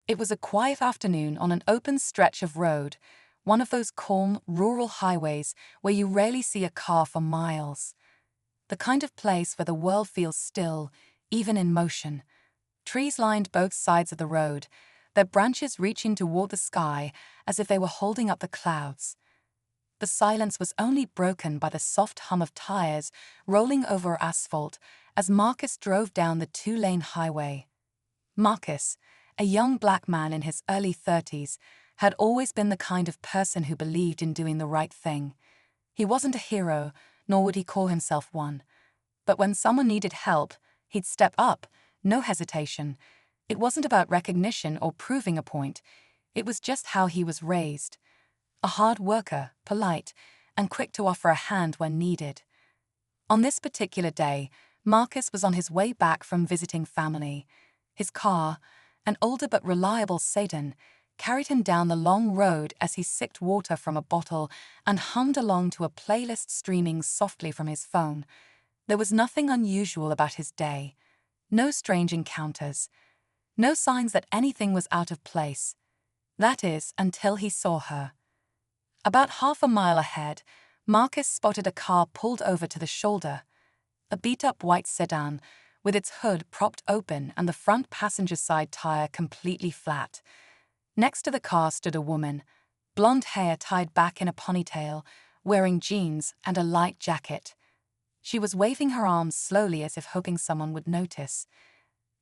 It was a quiet afternoon on an open stretch of road, one of those calm, rural highways where you rarely see a car for miles. The kind of place where the world feels still, even in motion. Trees lined both sides of the road, their branches reaching toward the sky as if they were holding up the clouds. The silence was only broken by the soft hum of tires rolling over asphalt as Marcus drove down the two-lane highway. Marcus, a young black man in his early 30s, had always been the kind of person who believed in doing the right thing. He wasn't a hero, nor would he call himself one. But when someone needed help, he'd step up, no hesitation. It wasn't about recognition or proving a point. It was just how he was raised. A hard worker, polite, and quick to offer a hand when needed. On this particular day, Marcus was on his way back from visiting family. His car, an older but reliable sedan, carried him down the long road as he sipped water from a bottle and hummed along to a playlist streaming softly from his phone. There was nothing unusual about his day. No strange encounters. No signs that anything was out of place. That is, until he saw her. About half a mile ahead, Marcus spotted a car pulled over to the shoulder. A beat-up white sedan, with its hood propped open and the front passenger side tire completely flat. Next to the car stood a woman, blonde hair tied back in a ponytail, wearing jeans and a light jacket. She was waving her arms slowly as if hoping someone would notice.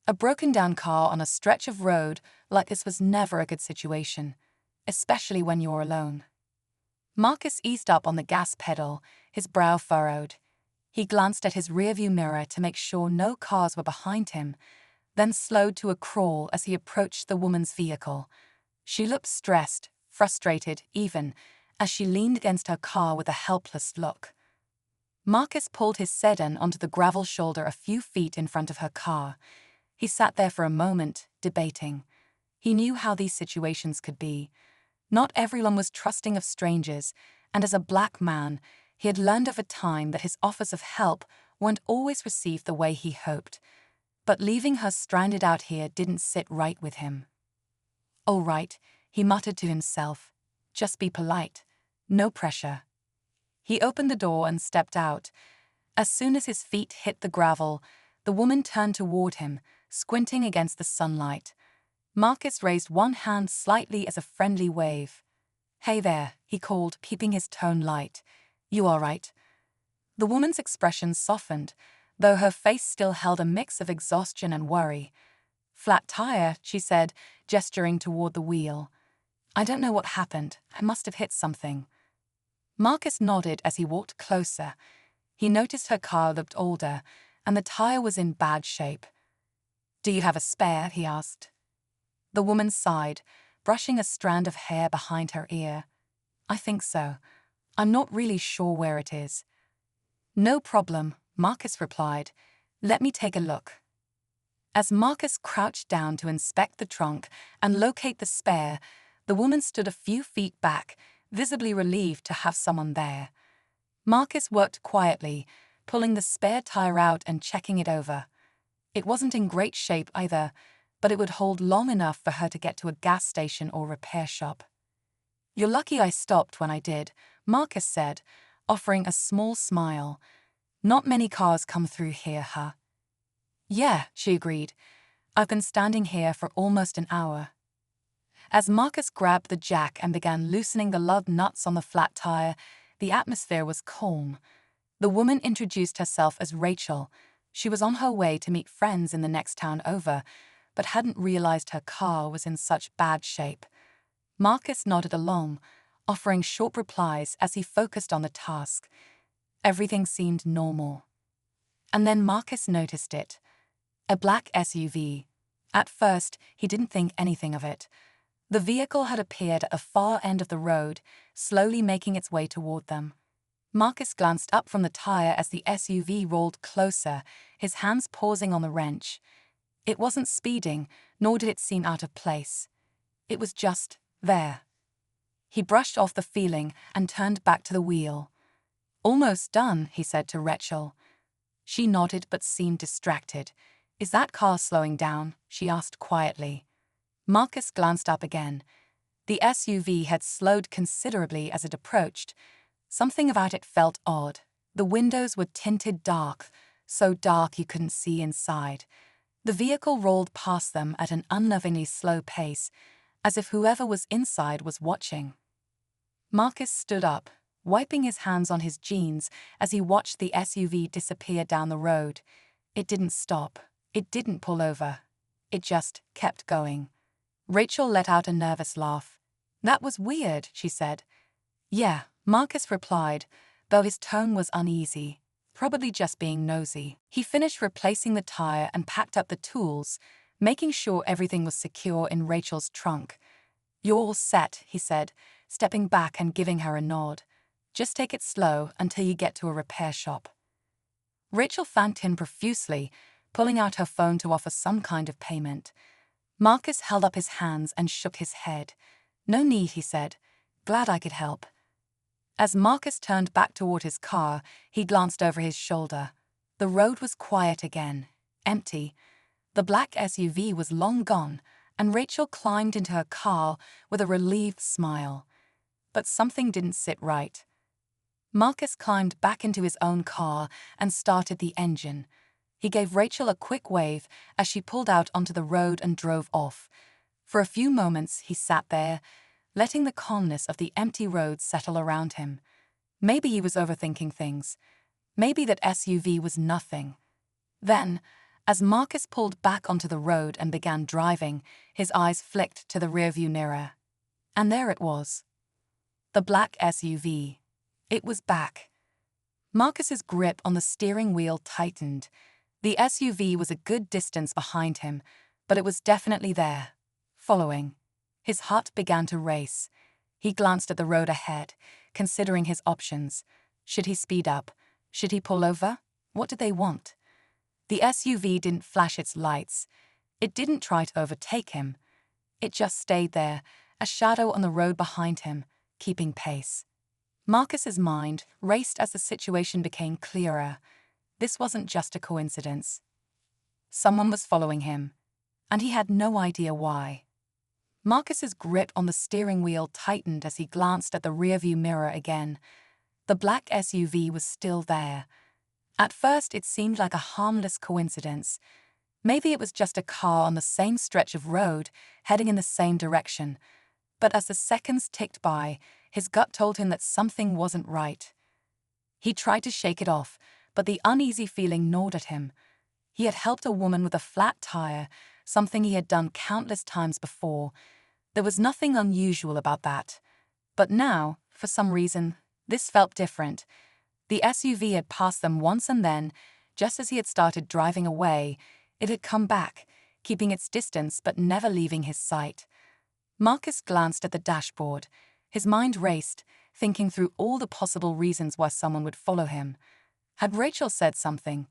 A broken-down car on a stretch of road like this was never a good situation, especially when you're alone. Marcus eased up on the gas pedal, his brow furrowed. He glanced at his rearview mirror to make sure no cars were behind him, then slowed to a crawl as he approached the woman's vehicle. She looked stressed, frustrated even, as she leaned against her car with a helpless look. Marcus pulled his sedan onto the gravel shoulder a few feet in front of her car. He sat there for a moment, debating. He knew how these situations could be. Not everyone was trusting of strangers, and as a black man, he had learned over time that his offers of help weren't always received the way he hoped. But leaving her stranded out here didn't sit right with him. "All right," he muttered to himself. "Just be polite. No pressure." He opened the door and stepped out. As soon as his feet hit the gravel, the woman turned toward him, squinting against the sunlight. Marcus raised one hand slightly as a friendly wave. "Hey there," he called, keeping his tone light. "You all right?" The woman's expression softened, though her face still held a mix of exhaustion and worry. "Flat tire," she said, gesturing toward the wheel. "I don't know what happened. I must have hit something." Marcus nodded as he walked closer. He noticed her car looked older, and the tire was in bad shape. "Do you have a spare?" he asked. The woman sighed, brushing a strand of hair behind her ear. "I think so. I'm not really sure where it is." "No problem," Marcus replied. "Let me take a look." As Marcus crouched down to inspect the trunk and locate the spare, the woman stood a few feet back, visibly relieved to have someone there. Marcus worked quietly, pulling the spare tire out and checking it over. It wasn't in great shape either, but it would hold long enough for her to get to a gas station or repair shop. "You're lucky I stopped when I did," Marcus said, offering a small smile. "Not many cars come through here, huh?" "Yeah," she agreed. "I've been standing here for almost an hour." As Marcus grabbed the jack and began loosening the lug nuts on the flat tire, the atmosphere was calm. The woman introduced herself as Rachel. She was on her way to meet friends in the next town over, but hadn't realized her car was in such bad shape. Marcus nodded along, offering short replies as he focused on the task. Everything seemed normal. And then Marcus noticed it. A black SUV. At first, he didn't think anything of it. The vehicle had appeared at the far end of the road, slowly making its way toward them. Marcus glanced up from the tire as the SUV rolled closer, his hands pausing on the wrench. It wasn't speeding, nor did it seem out of place. It was just there. He brushed off the feeling and turned back to the wheel. "Almost done," he said to Rachel. She nodded but seemed distracted. "Is that car slowing down?" she asked quietly. Marcus glanced up again. The SUV had slowed considerably as it approached. Something about it felt odd. The windows were tinted dark, so dark you couldn't see inside. The vehicle rolled past them at an unnervingly slow pace, as if whoever was inside was watching. Marcus stood up, wiping his hands on his jeans as he watched the SUV disappear down the road. It didn't stop. It didn't pull over. It just kept going. Rachel let out a nervous laugh. "That was weird," she said. "Yeah," Marcus replied, though his tone was uneasy, probably just being nosy. He finished replacing the tire and packed up the tools, making sure everything was secure in Rachel's trunk. "You're all set," he said, stepping back and giving her a nod. "Just take it slow until you get to a repair shop." Rachel thanked him profusely, pulling out her phone to offer some kind of payment. Marcus held up his hands and shook his head. "No need," he said. "Glad I could help." As Marcus turned back toward his car, he glanced over his shoulder. The road was quiet again, empty. The black SUV was long gone, and Rachel climbed into her car with a relieved smile. But something didn't sit right. Marcus climbed back into his own car and started the engine. He gave Rachel a quick wave as she pulled out onto the road and drove off. For a few moments he sat there, letting the calmness of the empty road settle around him. Maybe he was overthinking things. Maybe that SUV was nothing. Then, as Marcus pulled back onto the road and began driving, his eyes flicked to the rearview mirror. And there it was. The black SUV. It was back. Marcus's grip on the steering wheel tightened. The SUV was a good distance behind him, but it was definitely there, following. His heart began to race. He glanced at the road ahead, considering his options. Should he speed up? Should he pull over? What did they want? The SUV didn't flash its lights. It didn't try to overtake him. It just stayed there, a shadow on the road behind him, keeping pace. Marcus's mind raced as the situation became clearer. This wasn't just a coincidence. Someone was following him, and he had no idea why. Marcus's grip on the steering wheel tightened as he glanced at the rearview mirror again. The black SUV was still there. At first, it seemed like a harmless coincidence. Maybe it was just a car on the same stretch of road, heading in the same direction. But as the seconds ticked by, his gut told him that something wasn't right. He tried to shake it off, but the uneasy feeling gnawed at him. He had helped a woman with a flat tire, something he had done countless times before. There was nothing unusual about that. But now, for some reason, this felt different. The SUV had passed them once and then, just as he had started driving away, it had come back, keeping its distance but never leaving his sight. Marcus glanced at the dashboard. His mind raced, thinking through all the possible reasons why someone would follow him. Had Rachel said something?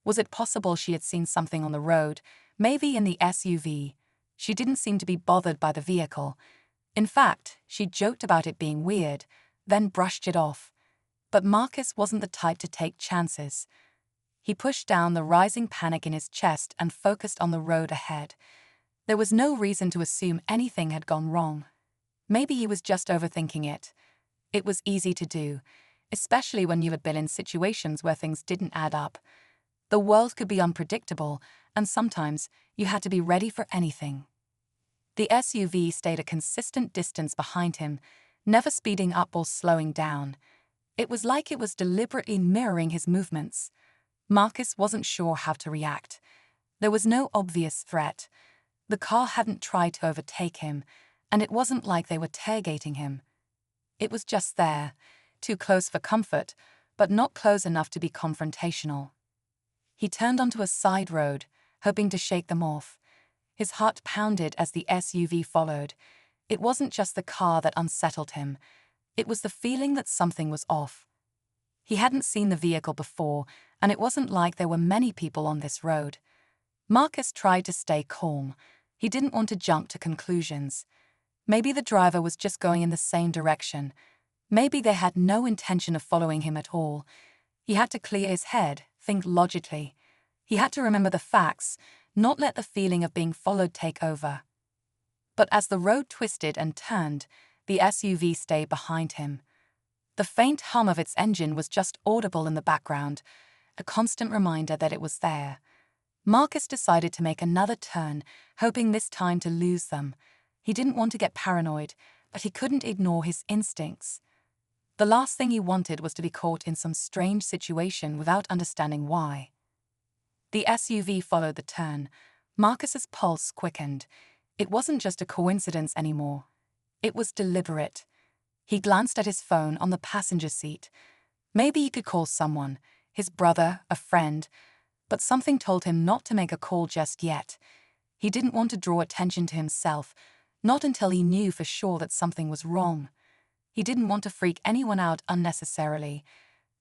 Was it possible she had seen something on the road, maybe in the SUV? She didn't seem to be bothered by the vehicle. In fact, she joked about it being weird, then brushed it off. But Marcus wasn't the type to take chances. He pushed down the rising panic in his chest and focused on the road ahead. There was no reason to assume anything had gone wrong. Maybe he was just overthinking it. It was easy to do, especially when you had been in situations where things didn't add up. The world could be unpredictable, and sometimes you had to be ready for anything. The SUV stayed a consistent distance behind him, never speeding up or slowing down. It was like it was deliberately mirroring his movements. Marcus wasn't sure how to react. There was no obvious threat. The car hadn't tried to overtake him, and it wasn't like they were tailgating him. It was just there, too close for comfort, but not close enough to be confrontational. He turned onto a side road, hoping to shake them off. His heart pounded as the SUV followed. It wasn't just the car that unsettled him. It was the feeling that something was off. He hadn't seen the vehicle before, and it wasn't like there were many people on this road. Marcus tried to stay calm. He didn't want to jump to conclusions. Maybe the driver was just going in the same direction. Maybe they had no intention of following him at all. He had to clear his head, think logically. He had to remember the facts, not let the feeling of being followed take over. But as the road twisted and turned, the SUV stayed behind him. The faint hum of its engine was just audible in the background, a constant reminder that it was there. Marcus decided to make another turn, hoping this time to lose them. He didn't want to get paranoid, but he couldn't ignore his instincts. The last thing he wanted was to be caught in some strange situation without understanding why. The SUV followed the turn. Marcus's pulse quickened. It wasn't just a coincidence anymore. It was deliberate. He glanced at his phone on the passenger seat. Maybe he could call someone, his brother, a friend, but something told him not to make a call just yet. He didn't want to draw attention to himself, not until he knew for sure that something was wrong. He didn't want to freak anyone out unnecessarily.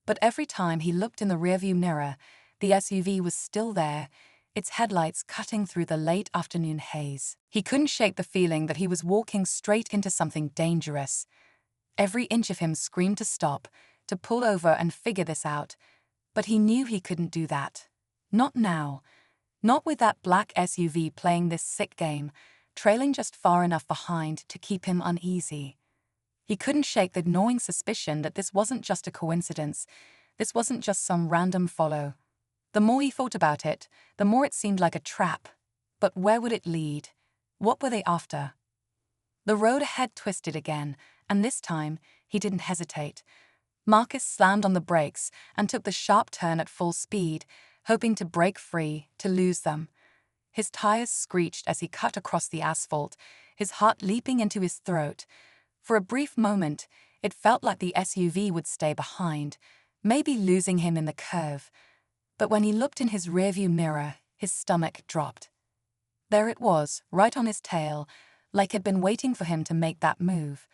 But every time he looked in the rearview mirror, the SUV was still there, its headlights cutting through the late afternoon haze. He couldn't shake the feeling that he was walking straight into something dangerous. Every inch of him screamed to stop, to pull over and figure this out. But he knew he couldn't do that. Not now. Not with that black SUV playing this sick game, trailing just far enough behind to keep him uneasy. He couldn't shake the gnawing suspicion that this wasn't just a coincidence. This wasn't just some random follow. The more he thought about it, the more it seemed like a trap. But where would it lead? What were they after? The road ahead twisted again, and this time, he didn't hesitate. Marcus slammed on the brakes and took the sharp turn at full speed, hoping to break free, to lose them. His tires screeched as he cut across the asphalt, his heart leaping into his throat. For a brief moment, it felt like the SUV would stay behind, maybe losing him in the curve. But when he looked in his rearview mirror, his stomach dropped. There it was, right on his tail, like it'd been waiting for him to make that move.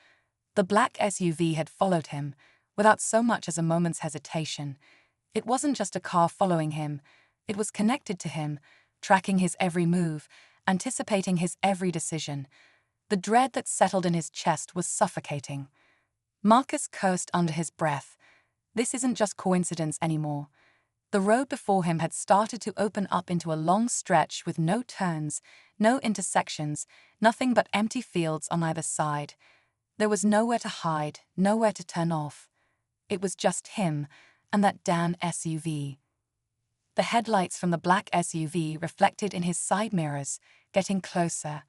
The black SUV had followed him, without so much as a moment's hesitation. It wasn't just a car following him, it was connected to him, tracking his every move, anticipating his every decision. The dread that settled in his chest was suffocating. Marcus cursed under his breath. This isn't just coincidence anymore. The road before him had started to open up into a long stretch with no turns, no intersections, nothing but empty fields on either side. There was nowhere to hide, nowhere to turn off. It was just him and that damn SUV. The headlights from the black SUV reflected in his side mirrors, getting closer.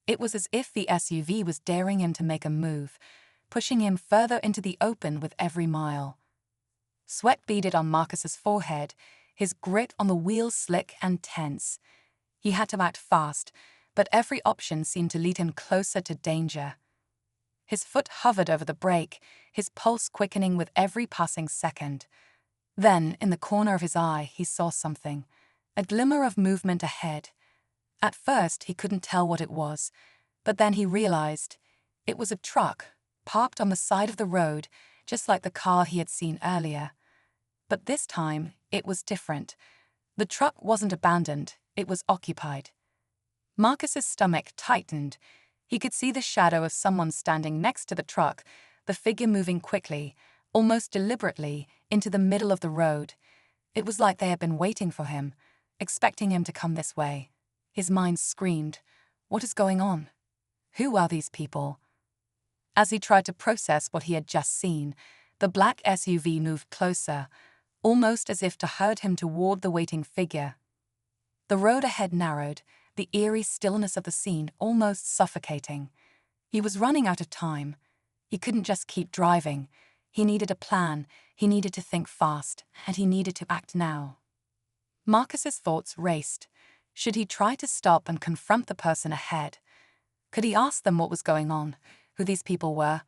It was as if the SUV was daring him to make a move, pushing him further into the open with every mile. Sweat beaded on Marcus's forehead, his grit on the wheel slick and tense. He had to act fast, but every option seemed to lead him closer to danger. His foot hovered over the brake, his pulse quickening with every passing second. Then, in the corner of his eye, he saw something, a glimmer of movement ahead. At first, he couldn't tell what it was, but then he realized it was a truck, parked on the side of the road, just like the car he had seen earlier. But this time, it was different. The truck wasn't abandoned, it was occupied. Marcus's stomach tightened. He could see the shadow of someone standing next to the truck, the figure moving quickly, almost deliberately, into the middle of the road. It was like they had been waiting for him, expecting him to come this way. His mind screamed, "What is going on? Who are these people?" As he tried to process what he had just seen, the black SUV moved closer, almost as if to herd him toward the waiting figure. The road ahead narrowed, the eerie stillness of the scene almost suffocating. He was running out of time. He couldn't just keep driving. He needed a plan, he needed to think fast, and he needed to act now. Marcus's thoughts raced. Should he try to stop and confront the person ahead? Could he ask them what was going on, who these people were?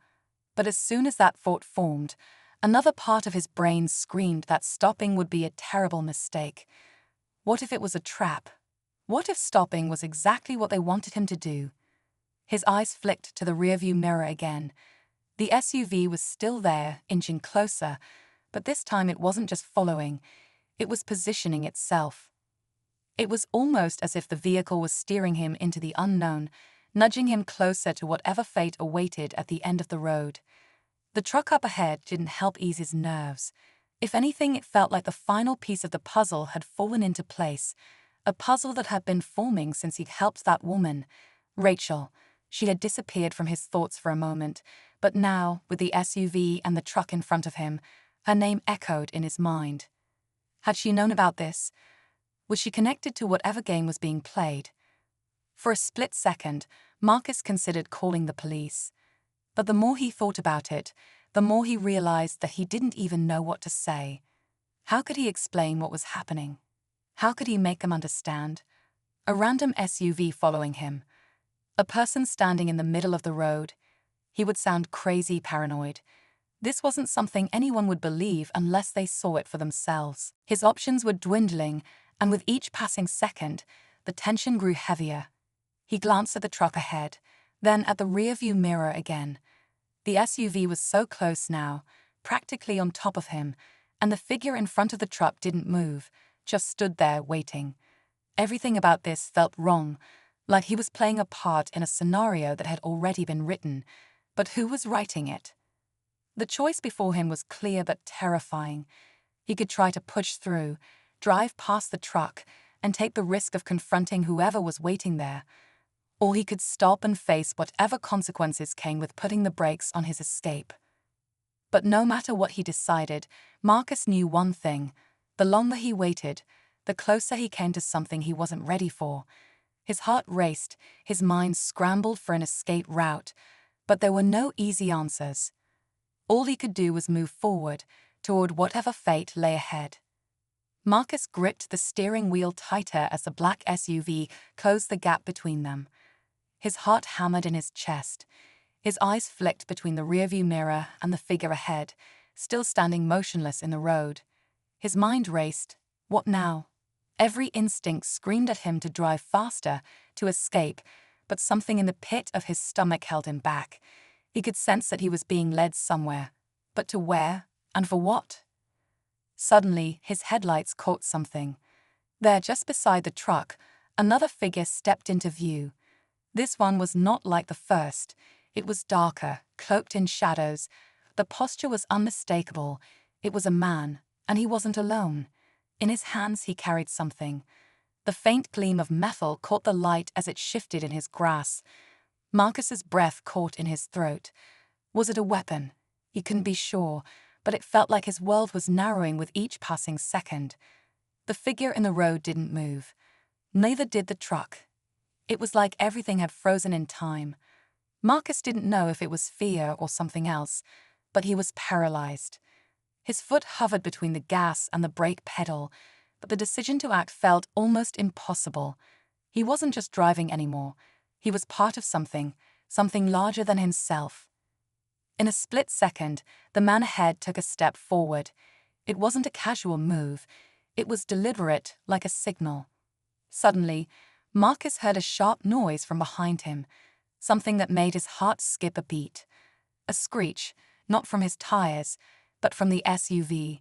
But as soon as that thought formed, another part of his brain screamed that stopping would be a terrible mistake. What if it was a trap? What if stopping was exactly what they wanted him to do? His eyes flicked to the rearview mirror again. The SUV was still there, inching closer, but this time it wasn't just following, it was positioning itself. It was almost as if the vehicle was steering him into the unknown, nudging him closer to whatever fate awaited at the end of the road. The truck up ahead didn't help ease his nerves. If anything, it felt like the final piece of the puzzle had fallen into place, a puzzle that had been forming since he helped that woman, Rachel, She had disappeared from his thoughts for a moment, but now, with the SUV and the truck in front of him, her name echoed in his mind. Had she known about this? Was she connected to whatever game was being played? For a split second, Marcus considered calling the police. But the more he thought about it, the more he realized that he didn't even know what to say. How could he explain what was happening? How could he make them understand? A random SUV following him. A person standing in the middle of the road. He would sound crazy paranoid. This wasn't something anyone would believe unless they saw it for themselves. His options were dwindling, and with each passing second, the tension grew heavier. He glanced at the truck ahead, then at the rearview mirror again. The SUV was so close now, practically on top of him, and the figure in front of the truck didn't move, just stood there waiting. Everything about this felt wrong, like he was playing a part in a scenario that had already been written. But who was writing it? The choice before him was clear but terrifying. He could try to push through, drive past the truck, and take the risk of confronting whoever was waiting there. Or he could stop and face whatever consequences came with putting the brakes on his escape. But no matter what he decided, Marcus knew one thing. The longer he waited, the closer he came to something he wasn't ready for. His heart raced, his mind scrambled for an escape route, but there were no easy answers. All he could do was move forward, toward whatever fate lay ahead. Marcus gripped the steering wheel tighter as the black SUV closed the gap between them. His heart hammered in his chest. His eyes flicked between the rearview mirror and the figure ahead, still standing motionless in the road. His mind raced. What now? Every instinct screamed at him to drive faster, to escape, but something in the pit of his stomach held him back. He could sense that he was being led somewhere. But to where? And for what? Suddenly, his headlights caught something. There, just beside the truck, another figure stepped into view. This one was not like the first. It was darker, cloaked in shadows. The posture was unmistakable. It was a man, and he wasn't alone. In his hands he carried something. The faint gleam of metal caught the light as it shifted in his grasp. Marcus's breath caught in his throat. Was it a weapon? He couldn't be sure, but it felt like his world was narrowing with each passing second. The figure in the road didn't move. Neither did the truck. It was like everything had frozen in time. Marcus didn't know if it was fear or something else, but he was paralyzed. His foot hovered between the gas and the brake pedal, but the decision to act felt almost impossible. He wasn't just driving anymore. He was part of something larger than himself. In a split second, the man ahead took a step forward. It wasn't a casual move. It was deliberate, like a signal. Suddenly, Marcus heard a sharp noise from behind him, something that made his heart skip a beat. A screech, not from his tires, but from the SUV.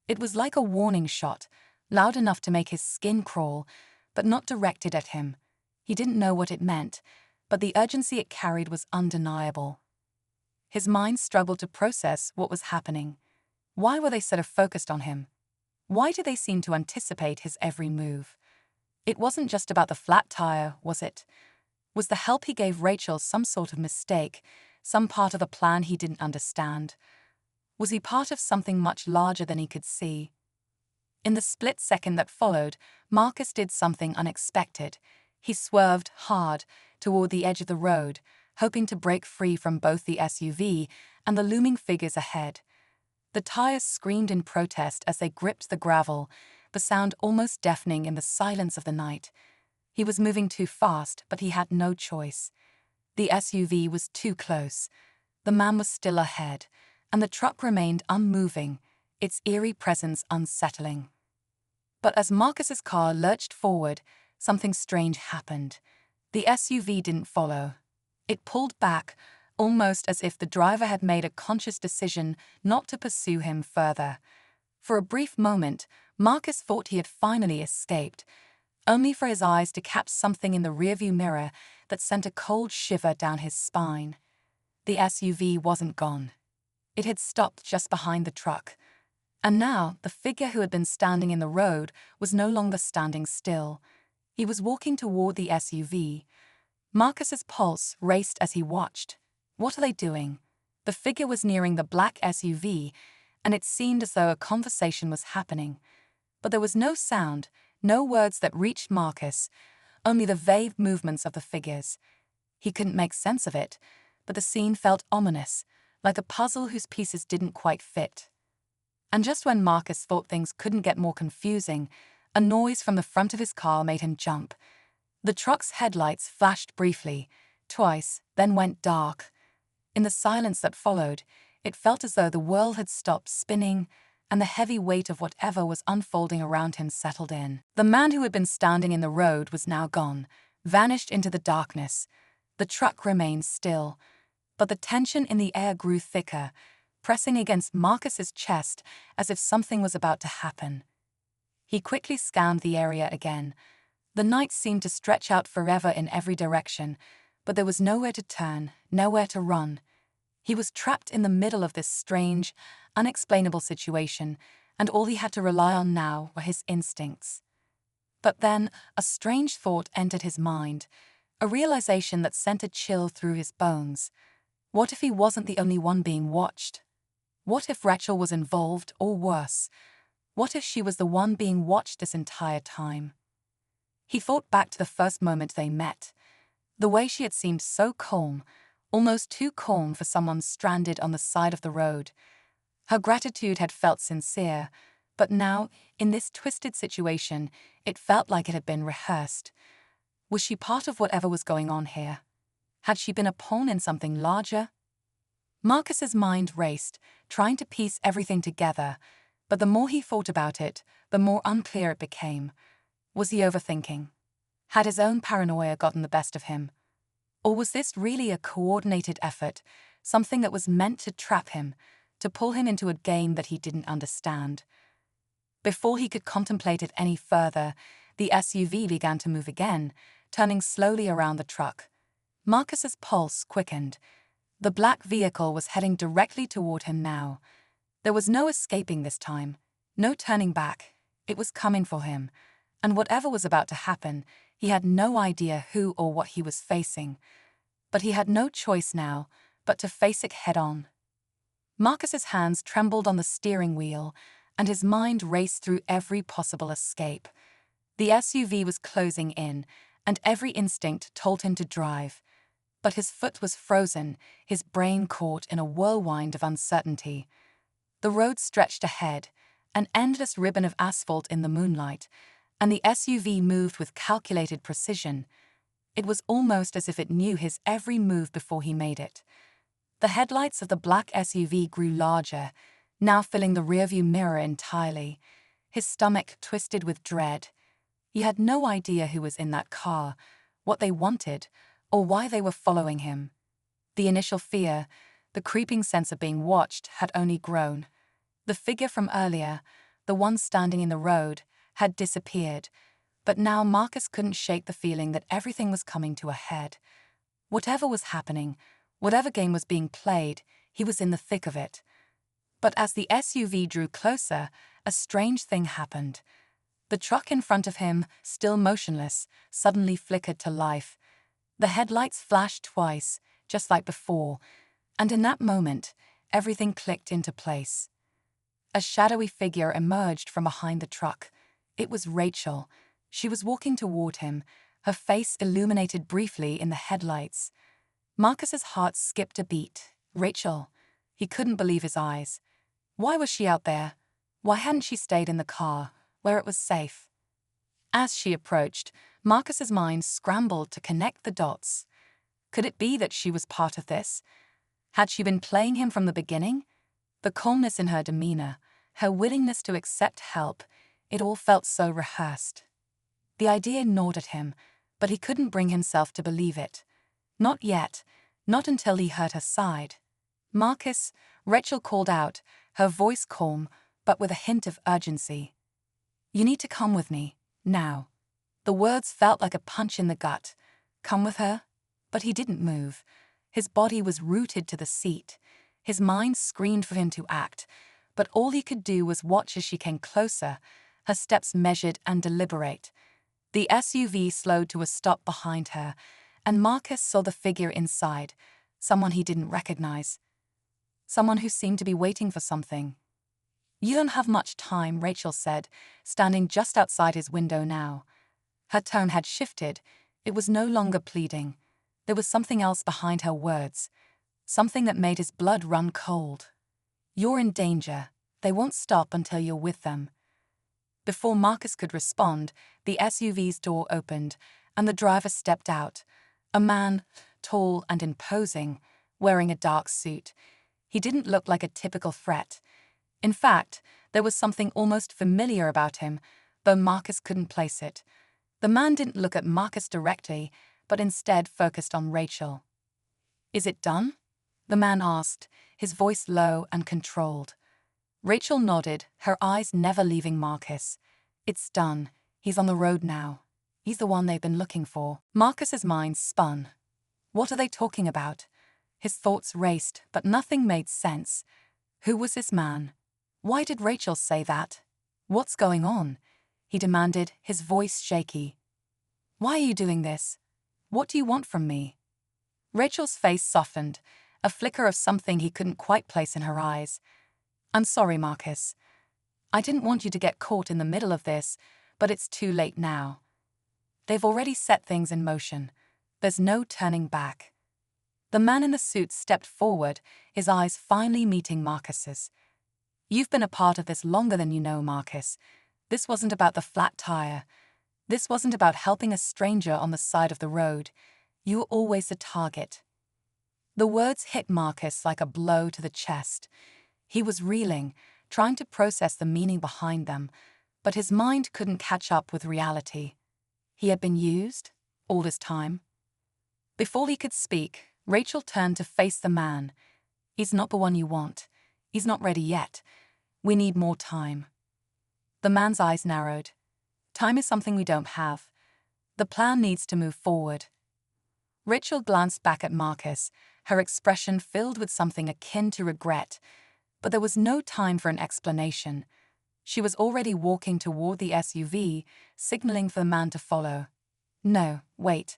It was like a warning shot, loud enough to make his skin crawl, but not directed at him. He didn't know what it meant, but the urgency it carried was undeniable. His mind struggled to process what was happening. Why were they so focused on him? Why did they seem to anticipate his every move? It wasn't just about the flat tire, was it? Was the help he gave Rachel some sort of mistake, some part of the plan he didn't understand? Was he part of something much larger than he could see? In the split second that followed, Marcus did something unexpected. He swerved hard toward the edge of the road, hoping to break free from both the SUV and the looming figures ahead. The tires screamed in protest as they gripped the gravel, the sound almost deafening in the silence of the night. He was moving too fast, but he had no choice. The SUV was too close. The man was still ahead, and the truck remained unmoving, its eerie presence unsettling. But as Marcus's car lurched forward, something strange happened. The SUV didn't follow. It pulled back, almost as if the driver had made a conscious decision not to pursue him further. For a brief moment, Marcus thought he had finally escaped, only for his eyes to catch something in the rearview mirror that sent a cold shiver down his spine. The SUV wasn't gone. It had stopped just behind the truck. And now, the figure who had been standing in the road was no longer standing still. He was walking toward the SUV. Marcus's pulse raced as he watched. What are they doing? The figure was nearing the black SUV, and it seemed as though a conversation was happening. But there was no sound, no words that reached Marcus, only the vague movements of the figures. He couldn't make sense of it, but the scene felt ominous, like a puzzle whose pieces didn't quite fit. And just when Marcus thought things couldn't get more confusing, a noise from the front of his car made him jump. The truck's headlights flashed briefly, twice, then went dark. In the silence that followed, it felt as though the world had stopped spinning, and the heavy weight of whatever was unfolding around him settled in. The man who had been standing in the road was now gone, vanished into the darkness. The truck remained still, but the tension in the air grew thicker, pressing against Marcus's chest as if something was about to happen. He quickly scanned the area again. The night seemed to stretch out forever in every direction, but there was nowhere to turn, nowhere to run. He was trapped in the middle of this strange, unexplainable situation, and all he had to rely on now were his instincts. But then a strange thought entered his mind, a realization that sent a chill through his bones. What if he wasn't the only one being watched? What if Rachel was involved, or worse? What if she was the one being watched this entire time? He thought back to the first moment they met. The way she had seemed so calm, almost too calm for someone stranded on the side of the road. Her gratitude had felt sincere, but now, in this twisted situation, it felt like it had been rehearsed. Was she part of whatever was going on here? Had she been a pawn in something larger? Marcus's mind raced, trying to piece everything together, but the more he thought about it, the more unclear it became. Was he overthinking? Had his own paranoia gotten the best of him? Or was this really a coordinated effort, something that was meant to trap him, to pull him into a game that he didn't understand? Before he could contemplate it any further, the SUV began to move again, turning slowly around the truck. Marcus's pulse quickened. The black vehicle was heading directly toward him now. There was no escaping this time, no turning back. It was coming for him, and whatever was about to happen, he had no idea who or what he was facing. But he had no choice now but to face it head-on. Marcus's hands trembled on the steering wheel, and his mind raced through every possible escape. The SUV was closing in, and every instinct told him to drive. But his foot was frozen, his brain caught in a whirlwind of uncertainty. The road stretched ahead, an endless ribbon of asphalt in the moonlight, and the SUV moved with calculated precision. It was almost as if it knew his every move before he made it. The headlights of the black SUV grew larger, now filling the rearview mirror entirely. His stomach twisted with dread. He had no idea who was in that car, what they wanted, or why they were following him. The initial fear, the creeping sense of being watched, had only grown. The figure from earlier, the one standing in the road, had disappeared, but now Marcus couldn't shake the feeling that everything was coming to a head. Whatever was happening, whatever game was being played, he was in the thick of it. But as the SUV drew closer, a strange thing happened. The truck in front of him, still motionless, suddenly flickered to life. The headlights flashed twice, just like before, and in that moment, everything clicked into place. A shadowy figure emerged from behind the truck. It was Rachel. She was walking toward him, her face illuminated briefly in the headlights. Marcus's heart skipped a beat. Rachel. He couldn't believe his eyes. Why was she out there? Why hadn't she stayed in the car, where it was safe? As she approached, Marcus's mind scrambled to connect the dots. Could it be that she was part of this? Had she been playing him from the beginning? The calmness in her demeanor, her willingness to accept help, it all felt so rehearsed. The idea gnawed at him, but he couldn't bring himself to believe it. Not yet, not until he heard her side. "Marcus," Rachel called out, her voice calm, but with a hint of urgency. "You need to come with me, now." The words felt like a punch in the gut. Come with her? But he didn't move. His body was rooted to the seat. His mind screamed for him to act, but all he could do was watch as she came closer, her steps measured and deliberate. The SUV slowed to a stop behind her, and Marcus saw the figure inside, someone he didn't recognize. Someone who seemed to be waiting for something. "You don't have much time," Rachel said, standing just outside his window now. Her tone had shifted. It was no longer pleading. There was something else behind her words, something that made his blood run cold. "You're in danger. They won't stop until you're with them." Before Marcus could respond, the SUV's door opened, and the driver stepped out. A man, tall and imposing, wearing a dark suit. He didn't look like a typical threat. In fact, there was something almost familiar about him, though Marcus couldn't place it. The man didn't look at Marcus directly, but instead focused on Rachel. "Is it done?" the man asked, his voice low and controlled. Rachel nodded, her eyes never leaving Marcus. "It's done. He's on the road now. He's the one they've been looking for." Marcus's mind spun. What are they talking about? His thoughts raced, but nothing made sense. Who was this man? Why did Rachel say that? "What's going on?" he demanded, his voice shaky. "Why are you doing this? What do you want from me?" Rachel's face softened, a flicker of something he couldn't quite place in her eyes. "I'm sorry, Marcus. I didn't want you to get caught in the middle of this, but it's too late now. They've already set things in motion. There's no turning back." The man in the suit stepped forward, his eyes finally meeting Marcus's. "You've been a part of this longer than you know, Marcus. This wasn't about the flat tire. This wasn't about helping a stranger on the side of the road. You were always the target." The words hit Marcus like a blow to the chest. He was reeling, trying to process the meaning behind them, but his mind couldn't catch up with reality. He had been used all this time. Before he could speak, Rachel turned to face the man. "He's not the one you want. He's not ready yet. We need more time." The man's eyes narrowed. "Time is something we don't have. The plan needs to move forward." Rachel glanced back at Marcus, her expression filled with something akin to regret, but there was no time for an explanation. She was already walking toward the SUV, signaling for the man to follow. "No, wait,"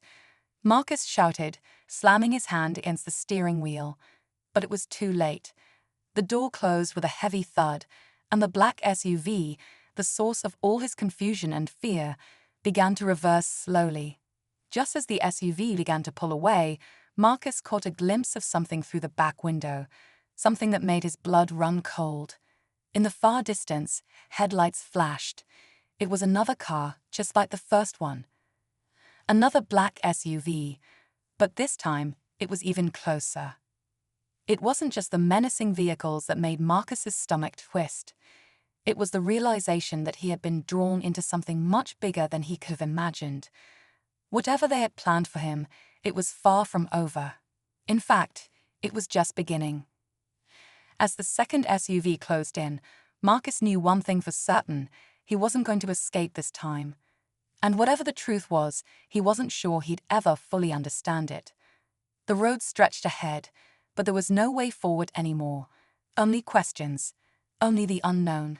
Marcus shouted, slamming his hand against the steering wheel. But it was too late. The door closed with a heavy thud, and the black SUV, the source of all his confusion and fear, began to reverse slowly. Just as the SUV began to pull away, Marcus caught a glimpse of something through the back window, something that made his blood run cold. In the far distance, headlights flashed. It was another car, just like the first one. Another black SUV, but this time it was even closer. It wasn't just the menacing vehicles that made Marcus's stomach twist. It was the realization that he had been drawn into something much bigger than he could have imagined. Whatever they had planned for him, it was far from over. In fact, it was just beginning. As the second SUV closed in, Marcus knew one thing for certain: he wasn't going to escape this time. And whatever the truth was, he wasn't sure he'd ever fully understand it. The road stretched ahead, but there was no way forward anymore. Only questions, only the unknown.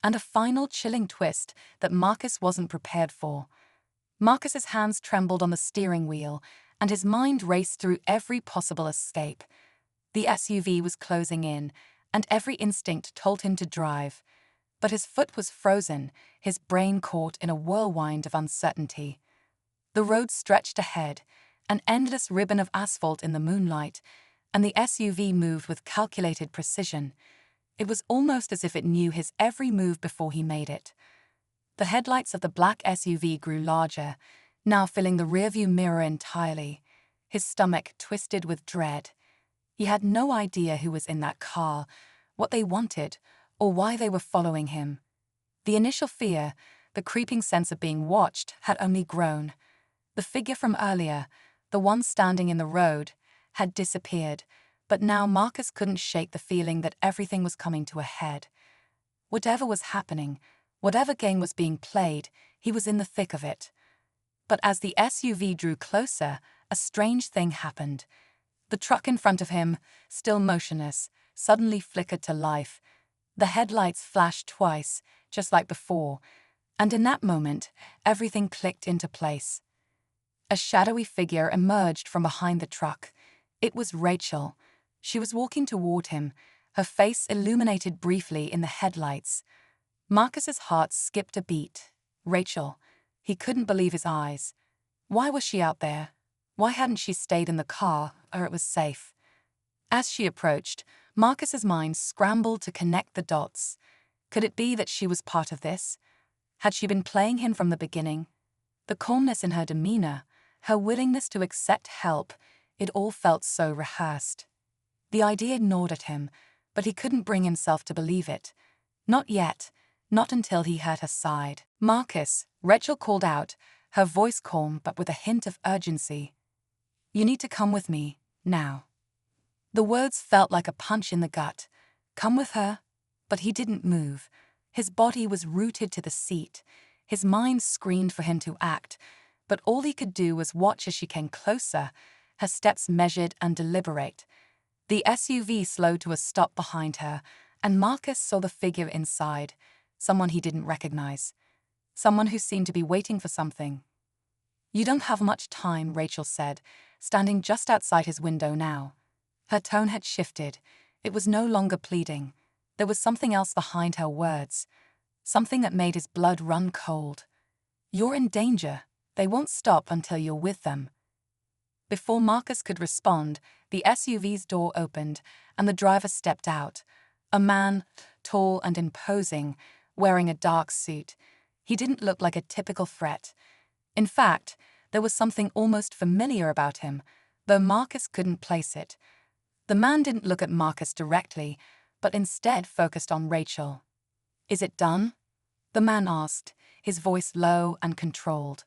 And a final chilling twist that Marcus wasn't prepared for. Marcus's hands trembled on the steering wheel, and his mind raced through every possible escape. The SUV was closing in, and every instinct told him to drive. But his foot was frozen, his brain caught in a whirlwind of uncertainty. The road stretched ahead, an endless ribbon of asphalt in the moonlight, and the SUV moved with calculated precision. It was almost as if it knew his every move before he made it. The headlights of the black SUV grew larger, now filling the rearview mirror entirely. His stomach twisted with dread. He had no idea who was in that car, what they wanted, or why they were following him. The initial fear, the creeping sense of being watched, had only grown. The figure from earlier, the one standing in the road, had disappeared, but now Marcus couldn't shake the feeling that everything was coming to a head. Whatever was happening, whatever game was being played, he was in the thick of it. But as the SUV drew closer, a strange thing happened. The truck in front of him, still motionless, suddenly flickered to life. The headlights flashed twice, just like before, and in that moment, everything clicked into place. A shadowy figure emerged from behind the truck. It was Rachel. She was walking toward him, her face illuminated briefly in the headlights. Marcus's heart skipped a beat. Rachel. He couldn't believe his eyes. Why was she out there? Why hadn't she stayed in the car, or it was safe? As she approached, Marcus's mind scrambled to connect the dots. Could it be that she was part of this? Had she been playing him from the beginning? The calmness in her demeanor, her willingness to accept help, it all felt so rehearsed. The idea gnawed at him, but he couldn't bring himself to believe it. Not yet, not until he heard her side. "Marcus," Rachel called out, her voice calm but with a hint of urgency. "You need to come with me, now." The words felt like a punch in the gut. Come with her? But he didn't move. His body was rooted to the seat. His mind screamed for him to act, but all he could do was watch as she came closer, her steps measured and deliberate. The SUV slowed to a stop behind her, and Marcus saw the figure inside, someone he didn't recognize. Someone who seemed to be waiting for something. "You don't have much time," Rachel said, standing just outside his window now. Her tone had shifted. It was no longer pleading. There was something else behind her words. Something that made his blood run cold. "You're in danger. They won't stop until you're with them." Before Marcus could respond, the SUV's door opened and the driver stepped out. A man, tall and imposing, wearing a dark suit. He didn't look like a typical threat. In fact, there was something almost familiar about him, though Marcus couldn't place it. The man didn't look at Marcus directly, but instead focused on Rachel. "Is it done?" the man asked, his voice low and controlled.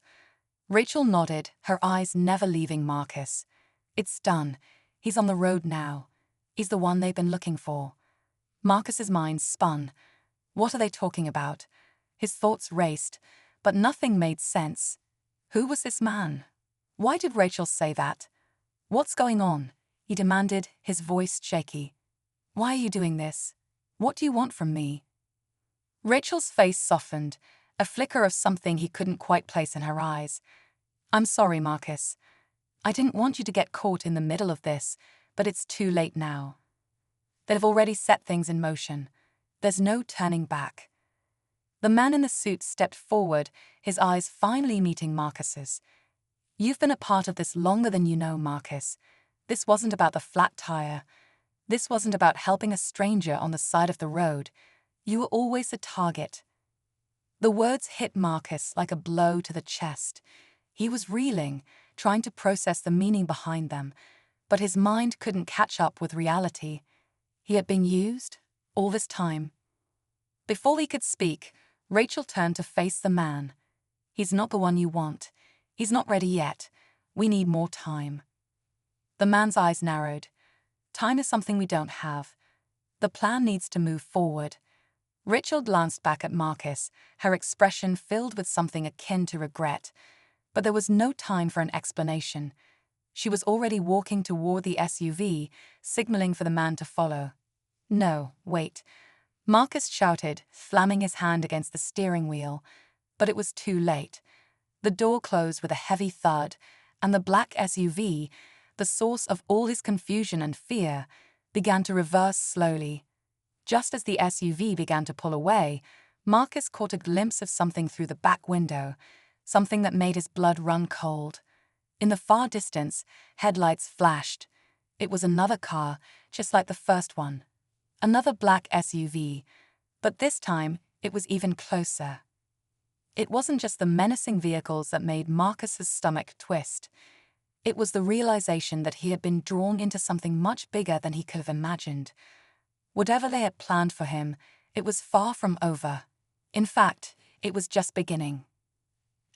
Rachel nodded, her eyes never leaving Marcus. "It's done. He's on the road now. He's the one they've been looking for." Marcus's mind spun. What are they talking about? His thoughts raced, but nothing made sense. Who was this man? Why did Rachel say that? "What's going on?" he demanded, his voice shaky. "Why are you doing this? What do you want from me?" Rachel's face softened, a flicker of something he couldn't quite place in her eyes. "I'm sorry, Marcus. I didn't want you to get caught in the middle of this, but it's too late now. They've already set things in motion. There's no turning back." The man in the suit stepped forward, his eyes finally meeting Marcus's. "You've been a part of this longer than you know, Marcus. This wasn't about the flat tire. This wasn't about helping a stranger on the side of the road. You were always the target." The words hit Marcus like a blow to the chest. He was reeling, trying to process the meaning behind them, but his mind couldn't catch up with reality. He had been used all this time. Before he could speak, Rachel turned to face the man. "He's not the one you want. He's not ready yet. We need more time." The man's eyes narrowed. "Time is something we don't have. The plan needs to move forward." Rachel glanced back at Marcus, her expression filled with something akin to regret. But there was no time for an explanation. She was already walking toward the SUV, signaling for the man to follow. "No, wait," Marcus shouted, slamming his hand against the steering wheel. But it was too late. The door closed with a heavy thud, and the black SUV, the source of all his confusion and fear, began to reverse slowly. Just as the SUV began to pull away, Marcus caught a glimpse of something through the back window, something that made his blood run cold. In the far distance, headlights flashed. It was another car, just like the first one. Another black SUV, but this time it was even closer. It wasn't just the menacing vehicles that made Marcus's stomach twist. It was the realization that he had been drawn into something much bigger than he could have imagined. Whatever they had planned for him, it was far from over. In fact, it was just beginning.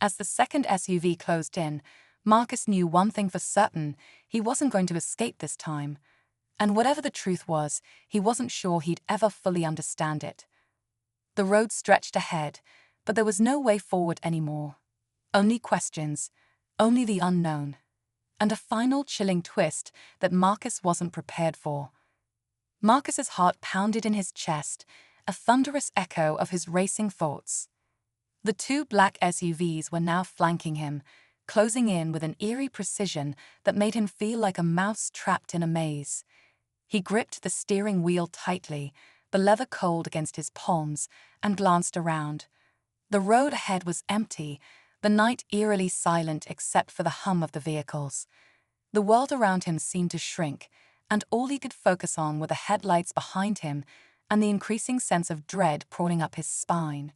As the second SUV closed in, Marcus knew one thing for certain: he wasn't going to escape this time. And whatever the truth was, he wasn't sure he'd ever fully understand it. The road stretched ahead, but there was no way forward anymore. Only questions, only the unknown. And a final chilling twist that Marcus wasn't prepared for. Marcus's heart pounded in his chest, a thunderous echo of his racing thoughts. The two black SUVs were now flanking him, closing in with an eerie precision that made him feel like a mouse trapped in a maze. He gripped the steering wheel tightly, the leather cold against his palms, and glanced around. The road ahead was empty, the night eerily silent except for the hum of the vehicles. The world around him seemed to shrink, and all he could focus on were the headlights behind him and the increasing sense of dread crawling up his spine.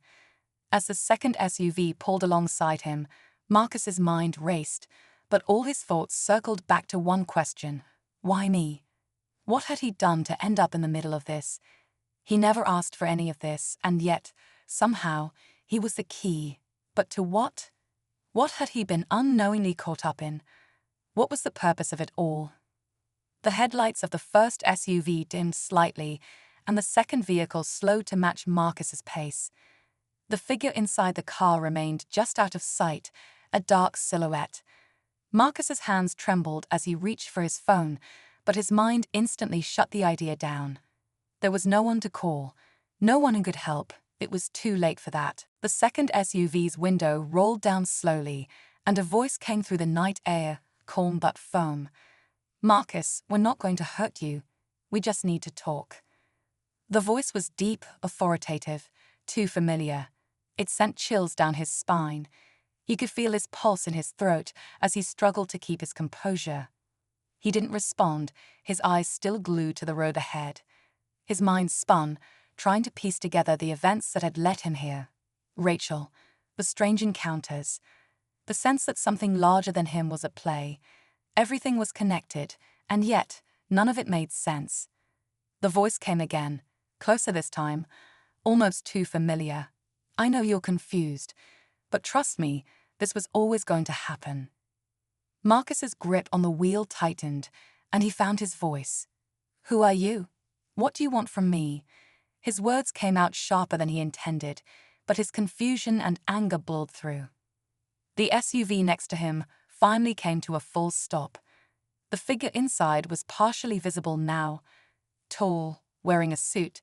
As the second SUV pulled alongside him, Marcus's mind raced, but all his thoughts circled back to one question: why me? What had he done to end up in the middle of this? He never asked for any of this, and yet, somehow, he was the key. But to what? What had he been unknowingly caught up in? What was the purpose of it all? The headlights of the first SUV dimmed slightly, and the second vehicle slowed to match Marcus's pace. The figure inside the car remained just out of sight, a dark silhouette. Marcus's hands trembled as he reached for his phone, but his mind instantly shut the idea down. There was no one to call, no one who could help. It was too late for that. The second SUV's window rolled down slowly, and a voice came through the night air, calm but firm. "Marcus, we're not going to hurt you. We just need to talk." The voice was deep, authoritative, too familiar. It sent chills down his spine. He could feel his pulse in his throat as he struggled to keep his composure. He didn't respond, his eyes still glued to the road ahead. His mind spun, trying to piece together the events that had led him here. Rachel, the strange encounters, the sense that something larger than him was at play. Everything was connected, and yet none of it made sense. The voice came again, closer this time, almost too familiar. "I know you're confused, but trust me, this was always going to happen." Marcus's grip on the wheel tightened, and he found his voice. "Who are you? What do you want from me?" His words came out sharper than he intended, but his confusion and anger boiled through. The SUV next to him finally came to a full stop. The figure inside was partially visible now, tall, wearing a suit,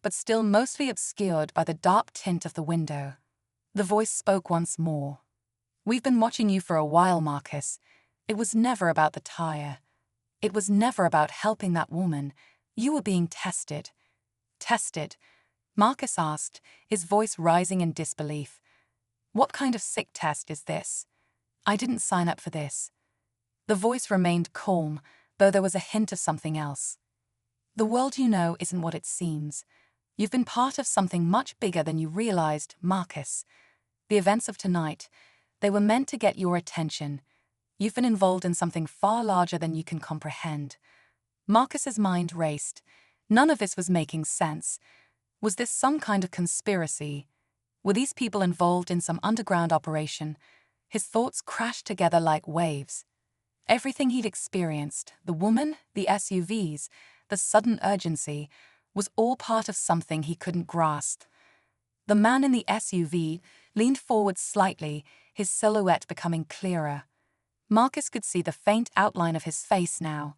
but still mostly obscured by the dark tint of the window. The voice spoke once more. "We've been watching you for a while, Marcus. It was never about the tire. It was never about helping that woman. You were being tested." "Tested?" Marcus asked, his voice rising in disbelief. "What kind of sick test is this? I didn't sign up for this." The voice remained calm, though there was a hint of something else. "The world you know isn't what it seems. You've been part of something much bigger than you realized, Marcus. The events of tonight, they were meant to get your attention. You've been involved in something far larger than you can comprehend." Marcus's mind raced. None of this was making sense. Was this some kind of conspiracy? Were these people involved in some underground operation? His thoughts crashed together like waves. Everything he'd experienced, the woman, the SUVs, the sudden urgency, was all part of something he couldn't grasp. The man in the SUV leaned forward slightly, his silhouette becoming clearer. Marcus could see the faint outline of his face now.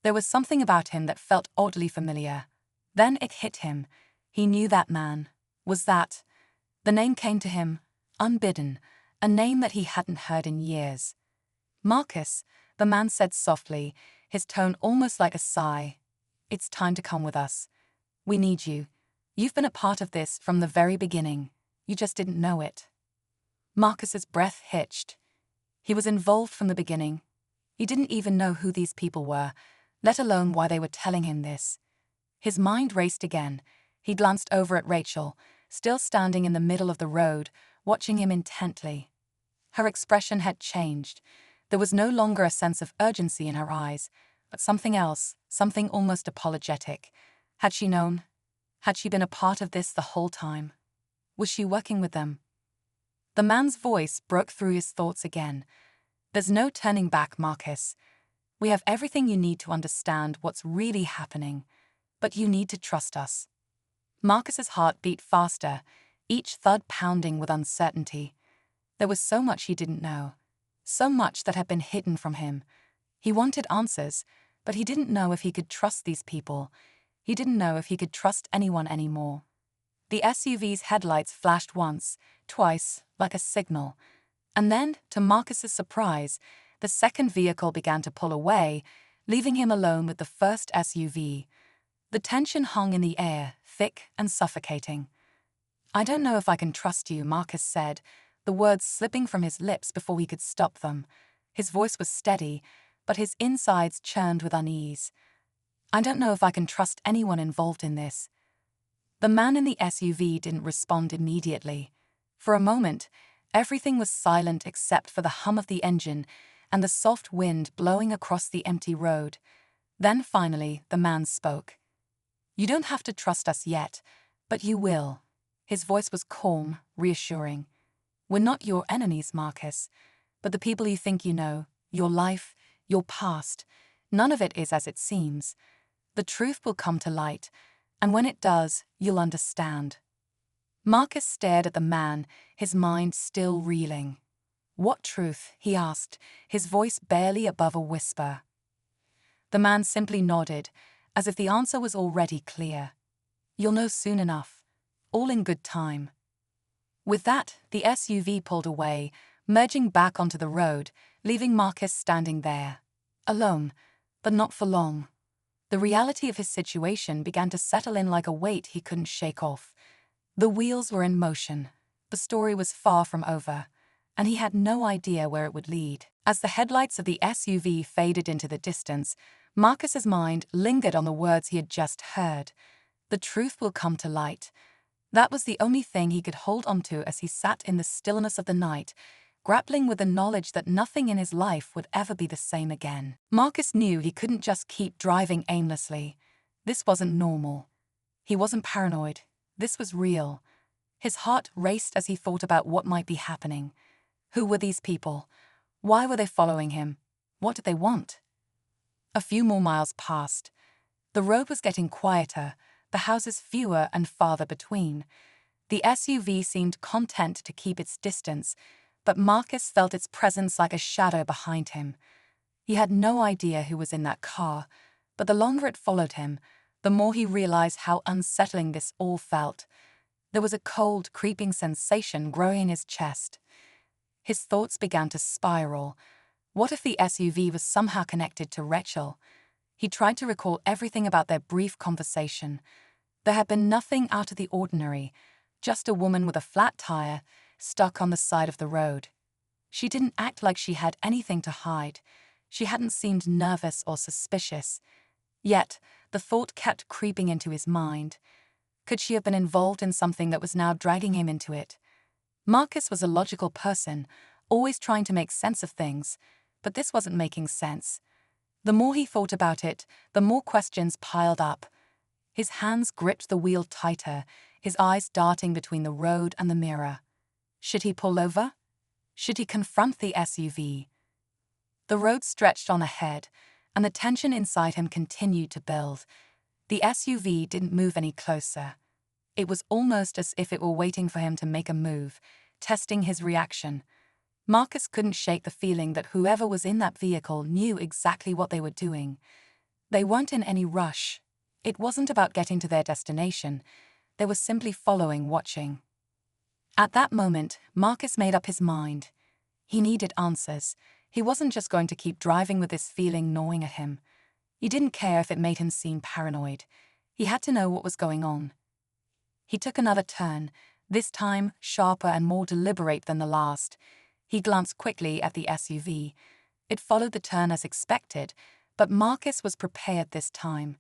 There was something about him that felt oddly familiar. Then it hit him. He knew that man. Was that? The name came to him, unbidden, a name that he hadn't heard in years. "Marcus," the man said softly, his tone almost like a sigh. "It's time to come with us. We need you. You've been a part of this from the very beginning. You just didn't know it." Marcus's breath hitched. He was involved from the beginning. He didn't even know who these people were, let alone why they were telling him this. His mind raced again. He glanced over at Rachel, still standing in the middle of the road, watching him intently. Her expression had changed. There was no longer a sense of urgency in her eyes, but something else, something almost apologetic. Had she known? Had she been a part of this the whole time? Was she working with them? The man's voice broke through his thoughts again. "There's no turning back, Marcus. We have everything you need to understand what's really happening, but you need to trust us." Marcus's heart beat faster, each thud pounding with uncertainty. There was so much he didn't know, so much that had been hidden from him. He wanted answers, but he didn't know if he could trust these people. He didn't know if he could trust anyone anymore. The SUV's headlights flashed once, twice, like a signal, And then, to Marcus's surprise, the second vehicle began to pull away, leaving him alone with the first SUV. The tension hung in the air, thick and suffocating. "I don't know if I can trust you," Marcus said, the words slipping from his lips before he could stop them. His voice was steady, but his insides churned with unease. "I don't know if I can trust anyone involved in this." The man in the SUV didn't respond immediately. For a moment, everything was silent except for the hum of the engine and the soft wind blowing across the empty road. Then finally, the man spoke. "You don't have to trust us yet, but you will." His voice was calm, reassuring. "We're not your enemies, Marcus, but the people you think you know, your life, your past, none of it is as it seems. The truth will come to light, and when it does, you'll understand." Marcus stared at the man, his mind still reeling. "What truth?" he asked, his voice barely above a whisper. The man simply nodded, as if the answer was already clear. "You'll know soon enough. All in good time." With that, the SUV pulled away, merging back onto the road, leaving Marcus standing there. Alone, but not for long. The reality of his situation began to settle in like a weight he couldn't shake off. The wheels were in motion. The story was far from over, and he had no idea where it would lead. As the headlights of the SUV faded into the distance, Marcus's mind lingered on the words he had just heard. The truth will come to light. That was the only thing he could hold onto as he sat in the stillness of the night, grappling with the knowledge that nothing in his life would ever be the same again. Marcus knew he couldn't just keep driving aimlessly. This wasn't normal. He wasn't paranoid. This was real. His heart raced as he thought about what might be happening. Who were these people? Why were they following him? What did they want? A few more miles passed. The road was getting quieter, the houses fewer and farther between. The SUV seemed content to keep its distance, but Marcus felt its presence like a shadow behind him. He had no idea who was in that car, but the longer it followed him, the more he realized how unsettling this all felt. There was a cold, creeping sensation growing in his chest. His thoughts began to spiral. What if the SUV was somehow connected to Rachel? He tried to recall everything about their brief conversation. There had been nothing out of the ordinary, just a woman with a flat tire, stuck on the side of the road. She didn't act like she had anything to hide. She hadn't seemed nervous or suspicious. Yet, the thought kept creeping into his mind. Could she have been involved in something that was now dragging him into it? Marcus was a logical person, always trying to make sense of things, but this wasn't making sense. The more he thought about it, the more questions piled up. His hands gripped the wheel tighter, his eyes darting between the road and the mirror. Should he pull over? Should he confront the SUV? The road stretched on ahead, and the tension inside him continued to build. The SUV didn't move any closer. It was almost as if it were waiting for him to make a move, testing his reaction. Marcus couldn't shake the feeling that whoever was in that vehicle knew exactly what they were doing. They weren't in any rush. It wasn't about getting to their destination. They were simply following, watching. At that moment, Marcus made up his mind. He needed answers. He wasn't just going to keep driving with this feeling gnawing at him. He didn't care if it made him seem paranoid. He had to know what was going on. He took another turn, this time sharper and more deliberate than the last. He glanced quickly at the SUV. It followed the turn as expected, but Marcus was prepared this time.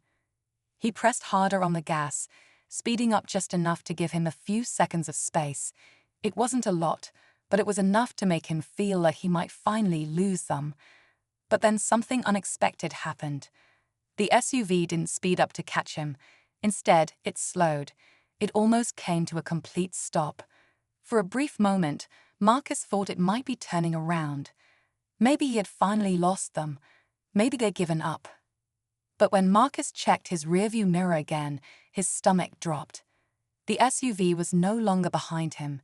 He pressed harder on the gas, speeding up just enough to give him a few seconds of space. It wasn't a lot, but it was enough to make him feel like he might finally lose them. But then something unexpected happened. The SUV didn't speed up to catch him. Instead, it slowed. It almost came to a complete stop. For a brief moment, Marcus thought it might be turning around. Maybe he had finally lost them. Maybe they'd given up. But when Marcus checked his rearview mirror again, his stomach dropped. The SUV was no longer behind him.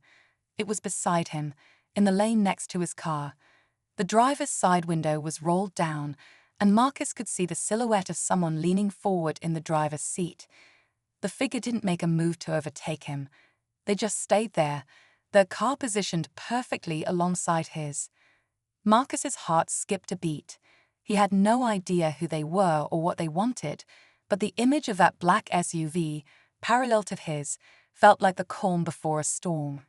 It was beside him, in the lane next to his car. The driver's side window was rolled down, and Marcus could see the silhouette of someone leaning forward in the driver's seat. The figure didn't make a move to overtake him. They just stayed there, their car positioned perfectly alongside his. Marcus's heart skipped a beat. He had no idea who they were or what they wanted, but the image of that black SUV, parallel to his, felt like the calm before a storm.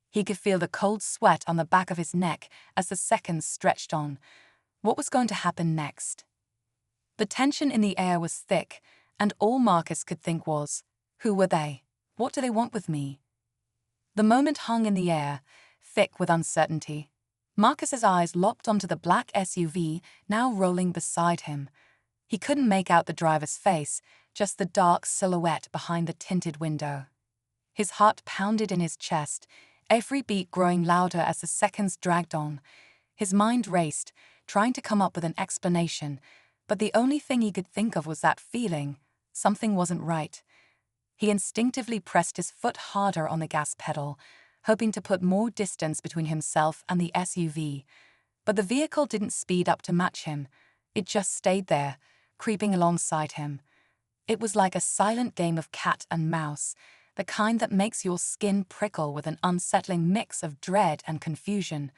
He could feel the cold sweat on the back of his neck as the seconds stretched on. What was going to happen next? The tension in the air was thick, and all Marcus could think was, who were they? What do they want with me? The moment hung in the air, thick with uncertainty. Marcus's eyes locked onto the black SUV now rolling beside him. He couldn't make out the driver's face, just the dark silhouette behind the tinted window. His heart pounded in his chest, every beat growing louder as the seconds dragged on. His mind raced, trying to come up with an explanation, but the only thing he could think of was that feeling. Something wasn't right. He instinctively pressed his foot harder on the gas pedal, hoping to put more distance between himself and the SUV. But the vehicle didn't speed up to match him. It just stayed there, creeping alongside him. It was like a silent game of cat and mouse, the kind that makes your skin prickle with an unsettling mix of dread and confusion.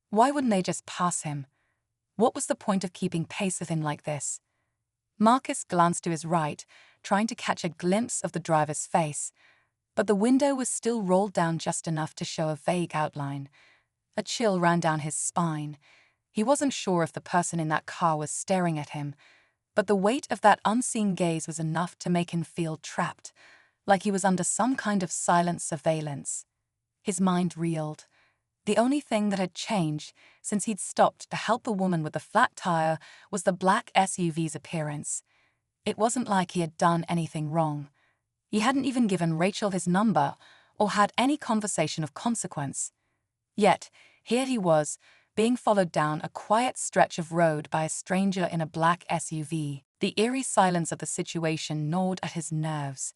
Why wouldn't they just pass him? What was the point of keeping pace with him like this? Marcus glanced to his right, trying to catch a glimpse of the driver's face, but the window was still rolled down just enough to show a vague outline. A chill ran down his spine. He wasn't sure if the person in that car was staring at him, but the weight of that unseen gaze was enough to make him feel trapped, like he was under some kind of silent surveillance. His mind reeled. The only thing that had changed since he'd stopped to help the woman with the flat tire was the black SUV's appearance. It wasn't like he had done anything wrong. He hadn't even given Rachel his number or had any conversation of consequence. Yet, here he was, being followed down a quiet stretch of road by a stranger in a black SUV. The eerie silence of the situation gnawed at his nerves.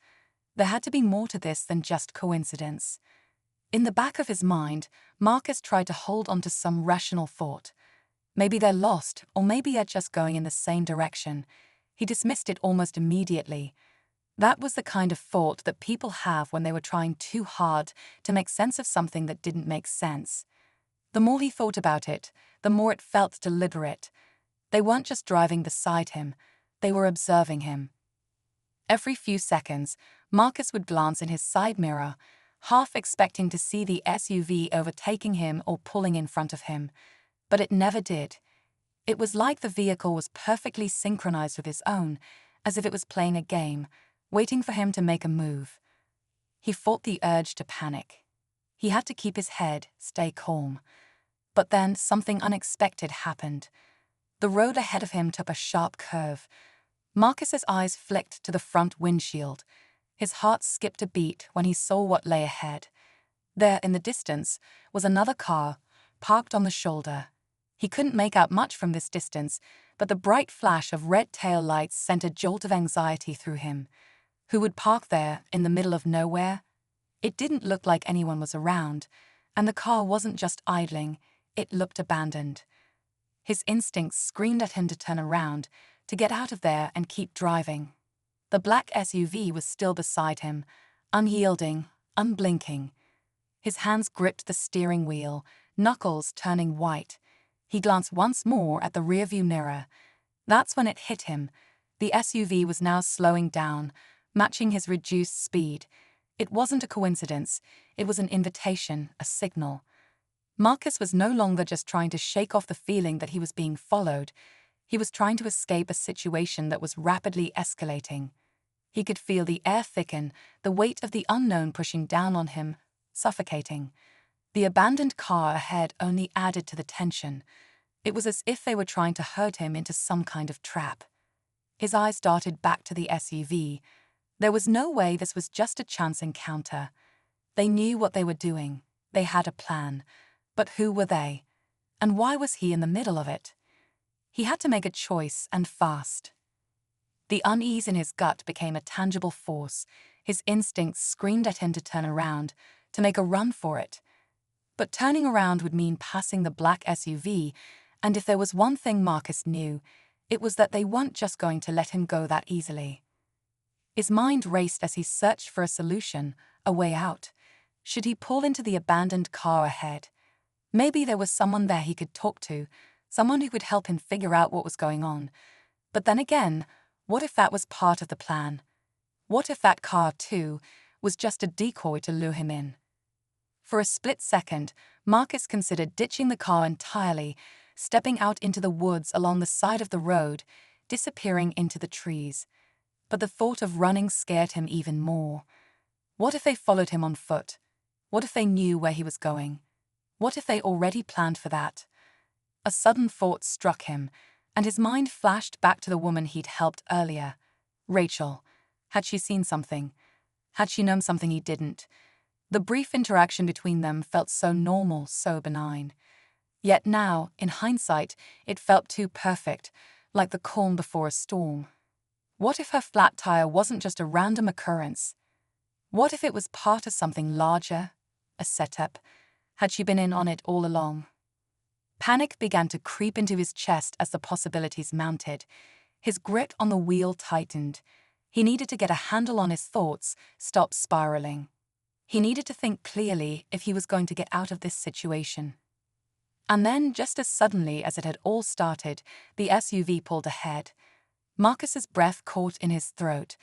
There had to be more to this than just coincidence. In the back of his mind, Marcus tried to hold on to some rational thought. Maybe they're lost, or maybe they're just going in the same direction. He dismissed it almost immediately. That was the kind of thought that people have when they were trying too hard to make sense of something that didn't make sense. The more he thought about it, the more it felt deliberate. They weren't just driving beside him, they were observing him. Every few seconds, Marcus would glance in his side mirror, half expecting to see the SUV overtaking him or pulling in front of him. But it never did. It was like the vehicle was perfectly synchronized with his own, as if it was playing a game, waiting for him to make a move. He fought the urge to panic. He had to keep his head, stay calm. But then something unexpected happened. The road ahead of him took a sharp curve. Marcus's eyes flicked to the front windshield. His heart skipped a beat when he saw what lay ahead. There, in the distance, was another car, parked on the shoulder. He couldn't make out much from this distance, but the bright flash of red tail lights sent a jolt of anxiety through him. Who would park there, in the middle of nowhere? It didn't look like anyone was around, and the car wasn't just idling, it looked abandoned. His instincts screamed at him to turn around, to get out of there and keep driving. The black SUV was still beside him, unyielding, unblinking. His hands gripped the steering wheel, knuckles turning white. He glanced once more at the rearview mirror. That's when it hit him. The SUV was now slowing down, matching his reduced speed. It wasn't a coincidence. It was an invitation, a signal. Marcus was no longer just trying to shake off the feeling that he was being followed. He was trying to escape a situation that was rapidly escalating. He could feel the air thicken, the weight of the unknown pushing down on him, suffocating. The abandoned car ahead only added to the tension. It was as if they were trying to herd him into some kind of trap. His eyes darted back to the SUV. There was no way this was just a chance encounter. They knew what they were doing. They had a plan. But who were they? And why was he in the middle of it? He had to make a choice, and fast. The unease in his gut became a tangible force. His instincts screamed at him to turn around, to make a run for it. But turning around would mean passing the black SUV, and if there was one thing Marcus knew, it was that they weren't just going to let him go that easily. His mind raced as he searched for a solution, a way out. Should he pull into the abandoned car ahead? Maybe there was someone there he could talk to, someone who could help him figure out what was going on. But then again, what if that was part of the plan? What if that car, too, was just a decoy to lure him in? For a split second, Marcus considered ditching the car entirely, stepping out into the woods along the side of the road, disappearing into the trees. But the thought of running scared him even more. What if they followed him on foot? What if they knew where he was going? What if they already planned for that? A sudden thought struck him, and his mind flashed back to the woman he'd helped earlier. Rachel. Had she seen something? Had she known something he didn't? The brief interaction between them felt so normal, so benign. Yet now, in hindsight, it felt too perfect, like the calm before a storm. What if her flat tire wasn't just a random occurrence? What if it was part of something larger? A setup? Had she been in on it all along? Panic began to creep into his chest as the possibilities mounted. His grip on the wheel tightened. He needed to get a handle on his thoughts, stop spiraling. He needed to think clearly if he was going to get out of this situation. And then, just as suddenly as it had all started, the SUV pulled ahead. Marcus's breath caught in his throat.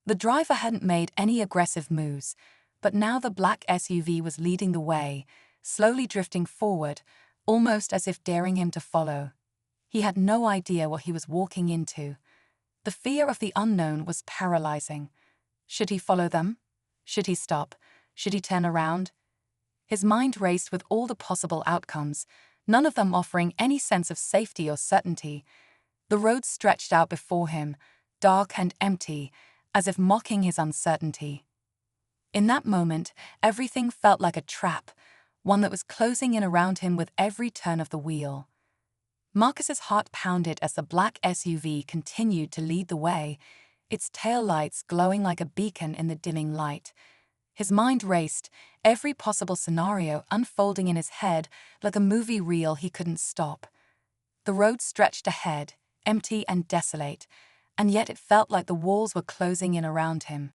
The driver hadn't made any aggressive moves, but now the black SUV was leading the way, slowly drifting forward, almost as if daring him to follow. He had no idea what he was walking into. The fear of the unknown was paralyzing. Should he follow them? Should he stop? Should he turn around? His mind raced with all the possible outcomes, none of them offering any sense of safety or certainty. The road stretched out before him, dark and empty, as if mocking his uncertainty. In that moment, everything felt like a trap, one that was closing in around him with every turn of the wheel. Marcus's heart pounded as the black SUV continued to lead the way, its taillights glowing like a beacon in the dimming light. His mind raced, every possible scenario unfolding in his head like a movie reel he couldn't stop. The road stretched ahead, empty and desolate, and yet it felt like the walls were closing in around him.